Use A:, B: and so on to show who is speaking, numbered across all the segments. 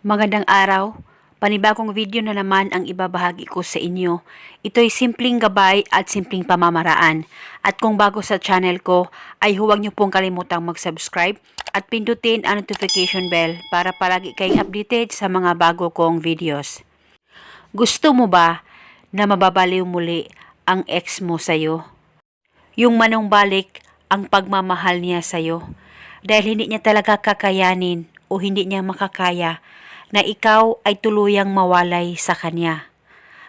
A: Magandang araw. Panibagong video na naman ang ibabahagi ko sa inyo. Ito'y simpleng gabay at simpleng pamamaraan. At kung bago sa channel ko, ay huwag niyo pong kalimutang mag-subscribe at pindutin ang notification bell para palagi kayong updated sa mga bago kong videos. Gusto mo ba na mababaliw muli ang ex mo sa'yo? Yung manumbalik ang pagmamahal niya sa'yo dahil hindi niya talaga kakayanin o hindi niya makakaya na ikaw ay tuluyang mawalay sa kanya.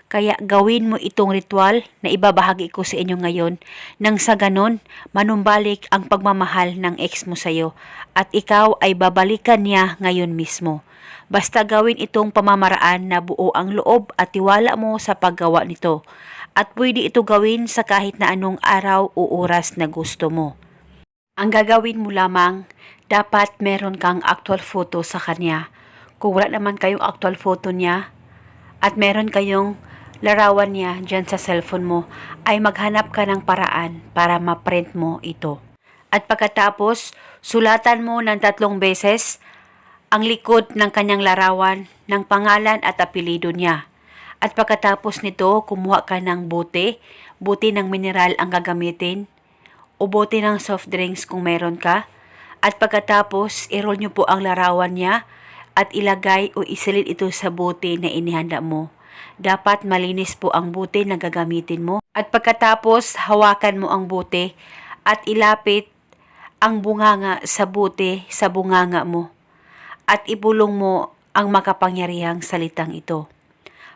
A: Kaya gawin mo itong ritual na ibabahagi ko sa inyo ngayon nang sa ganon manumbalik ang pagmamahal ng ex mo sa'yo at ikaw ay babalikan niya ngayon mismo. Basta gawin itong pamamaraan na buo ang loob at tiwala mo sa paggawa nito. At pwede ito gawin sa kahit na anong araw o oras na gusto mo. Ang gagawin mo lamang, dapat meron kang actual photo sa kanya. Kung wala naman kayong actual photo niya at meron kayong larawan niya dyan sa cellphone mo, ay maghanap ka ng paraan para ma-print mo ito. At pagkatapos, sulatan mo ng 3 beses ang likod ng kanyang larawan ng pangalan at apelido niya. At pagkatapos nito, kumuha ka ng bote ng mineral ang gagamitin o bote ng soft drinks kung meron ka. At pagkatapos, i-roll nyo po ang larawan niya at ilagay o isilid ito sa bote na inihanda mo. Dapat malinis po ang bote na gagamitin mo. At pagkatapos, hawakan mo ang bote at ilapit ang bunganga sa bote sa bunganga mo. At ibulong mo ang makapangyarihang salitang ito.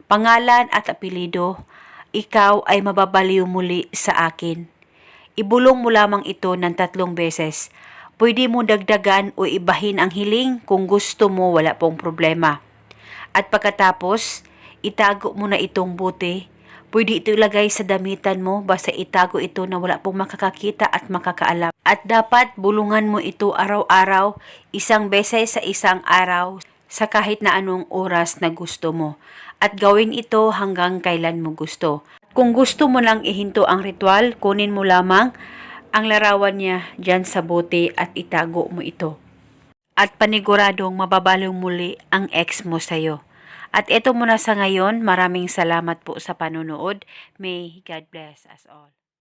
A: Pangalan at apelido, ikaw ay mababaliw muli sa akin. Ibulong mo lamang ito ng 3 beses. Pwede mo dagdagan o ibahin ang hiling kung gusto mo, wala pong problema. At pagkatapos, itago mo na itong bote. Pwede ito ilagay sa damitan mo, basta itago ito na wala pong makakakita at makakaalam. At dapat bulungan mo ito araw-araw, 1 beses sa 1 araw, sa kahit na anong oras na gusto mo. At gawin ito hanggang kailan mo gusto. Kung gusto mo lang ihinto ang ritual, kunin mo lamang ang larawan niya dyan sa bote at itago mo ito. At paniguradong mababaliw muli ang ex mo sa'yo. At ito muna sa ngayon, maraming salamat po sa panonood. May God bless us all.